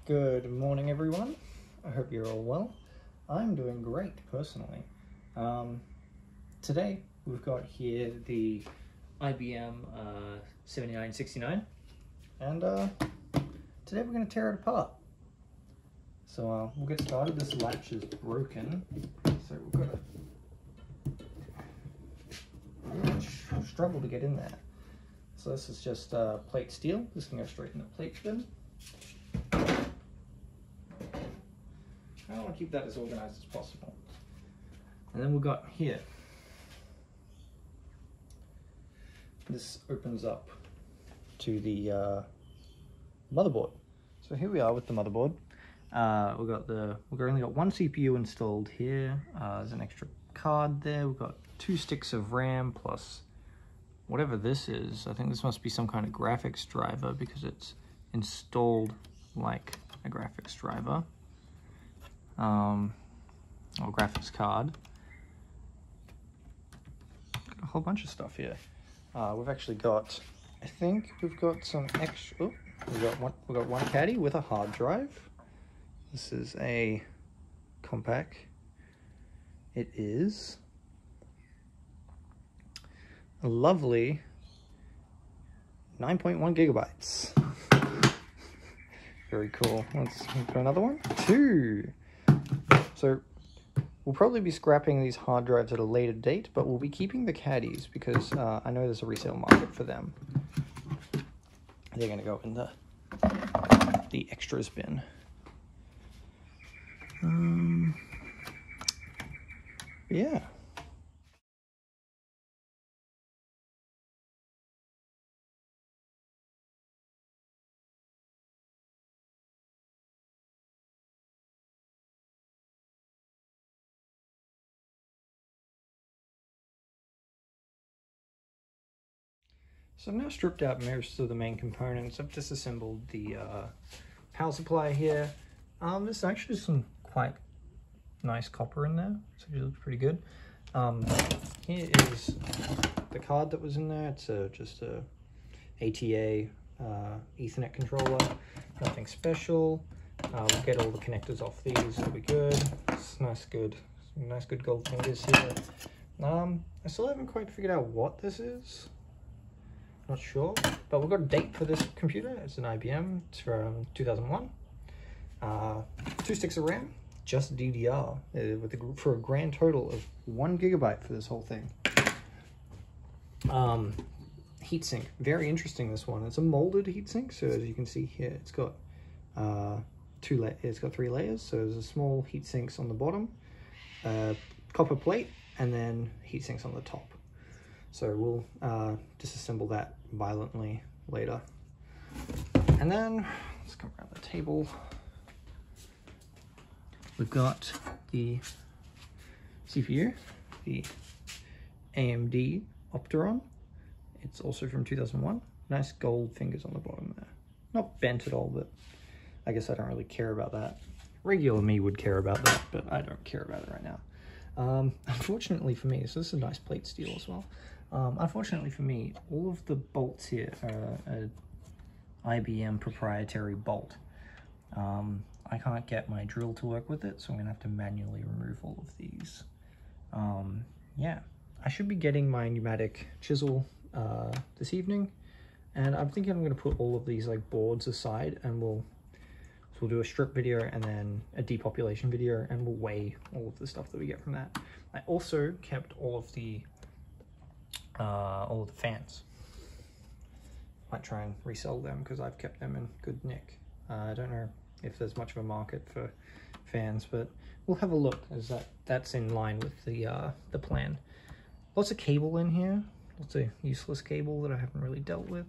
Good morning, everyone. I hope you're all well. I'm doing great, personally. Today, we've got here the IBM 7969, and today we're going to tear it apart. So we'll get started. This latch is broken, so we've got to struggle to get in there. So this is just plate steel. This can go straight in the plate bin. I want to keep that as organized as possible. And then we've got here, this opens up to the motherboard. So here we are with the motherboard. We've only got one CPU installed here. There's an extra card there. We've got 2 sticks of RAM plus whatever this is. I think this must be some kind of graphics driver because it's installed like a graphics driver. Or graphics card. Got a whole bunch of stuff here. We've actually got, I think we've got some extra. Oh, we've got one caddy with a hard drive. This is a compact. It is a lovely 9.1 gigabytes. Very cool. Let's go another one. 2. So we'll probably be scrapping these hard drives at a later date, but we'll be keeping the caddies because I know there's a resale market for them. They're going to go in the extras bin. Yeah. So I've now stripped out most of the main components. I've disassembled the power supply here. There's actually some quite nice copper in there, so it looks pretty good. Here is the card that was in there. It's just a ATA Ethernet controller, nothing special. We'll get all the connectors off these, it'll be good. It's nice good gold fingers here. I still haven't quite figured out what this is. Not sure, but we've got a date for this computer. It's an IBM. It's from 2001. 2 sticks of RAM, just DDR, for a grand total of 1 gigabyte for this whole thing. Heatsink, very interesting. This one. It's a molded heatsink, so as you can see here, it's got 3 layers. So there's a small heat sinks on the bottom, copper plate, and then heat sinks on the top. So we'll disassemble that violently later. And then, let's come around the table. We've got the CPU, the AMD Opteron. It's also from 2001. Nice gold fingers on the bottom there. Not bent at all, but I guess I don't really care about that. Regular me would care about that, but I don't care about it right now. Unfortunately for me, so this is a nice plate steel as well. Unfortunately for me, all of the bolts here are an IBM proprietary bolt. I can't get my drill to work with it, so I'm going to have to manually remove all of these. Yeah, I should be getting my pneumatic chisel this evening, and I'm thinking I'm going to put all of these like boards aside, and we'll do a strip video and then a depopulation video, and we'll weigh all of the stuff that we get from that. I also kept all of the fans. Might try and resell them because I've kept them in good nick. I don't know if there's much of a market for fans, but we'll have a look, as that's in line with the plan. Lots of cable in here, lots of useless cable that I haven't really dealt with,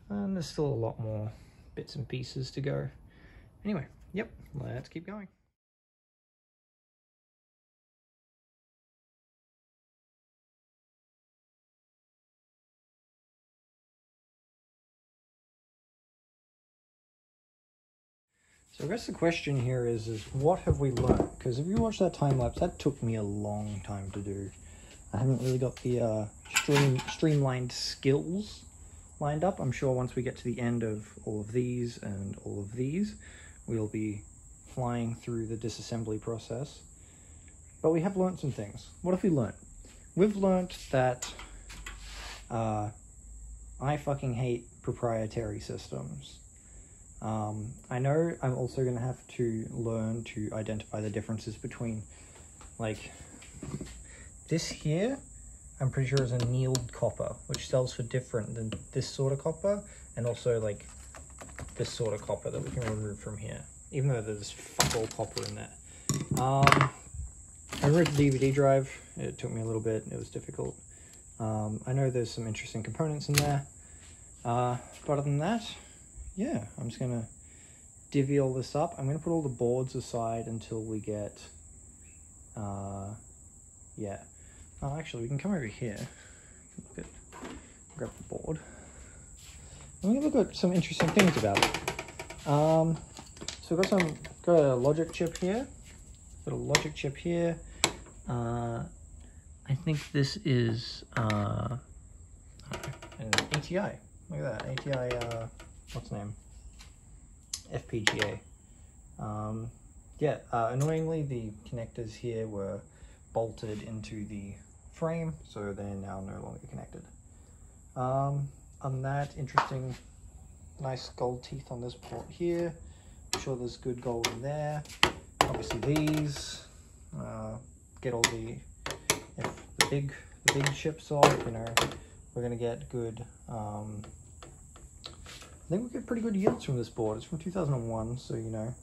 and there's still a lot more bits and pieces to go. Anyway, yep, let's keep going. So I guess the question here is what have we learned? Because if you watch that time lapse, that took me a long time to do. I haven't really got the streamlined skills lined up. I'm sure once we get to the end of all of these and all of these, we'll be flying through the disassembly process. But we have learnt some things. What have we learnt? We've learnt that I fucking hate proprietary systems. I know I'm also going to have to learn to identify the differences between, like, this here, I'm pretty sure is annealed copper, which sells for different than this sort of copper, and also, like, this sort of copper that we can remove from here, even though there's fuck all copper in there. I removed the DVD drive. It took me a little bit. It was difficult. I know there's some interesting components in there. But other than that, yeah, I'm just going to divvy all this up. I'm going to put all the boards aside until we get, yeah. Oh, actually, we can come over here. Look at, grab the board. And we can look at some interesting things about it. So we've got a logic chip here. Got a logic chip here. I think this is an ATI. Look at that, ATI, what's the name? FPGA. Yeah, annoyingly the connectors here were bolted into the frame, so they're now no longer connected. On that, interesting, nice gold teeth on this port here. I'm sure there's good gold in there. Obviously these, get all the, if the big chips off, you know, we're gonna get good, I think we get pretty good yields from this board. It's from 2001, so, you know,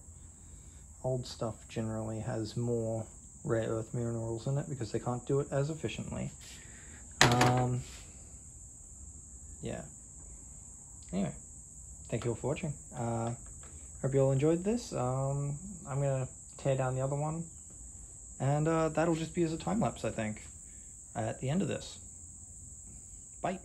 old stuff generally has more rare earth minerals in it because they can't do it as efficiently. Yeah. Anyway, thank you all for watching. Hope you all enjoyed this. I'm gonna tear down the other one, and that'll just be as a time lapse, I think, at the end of this. Bye.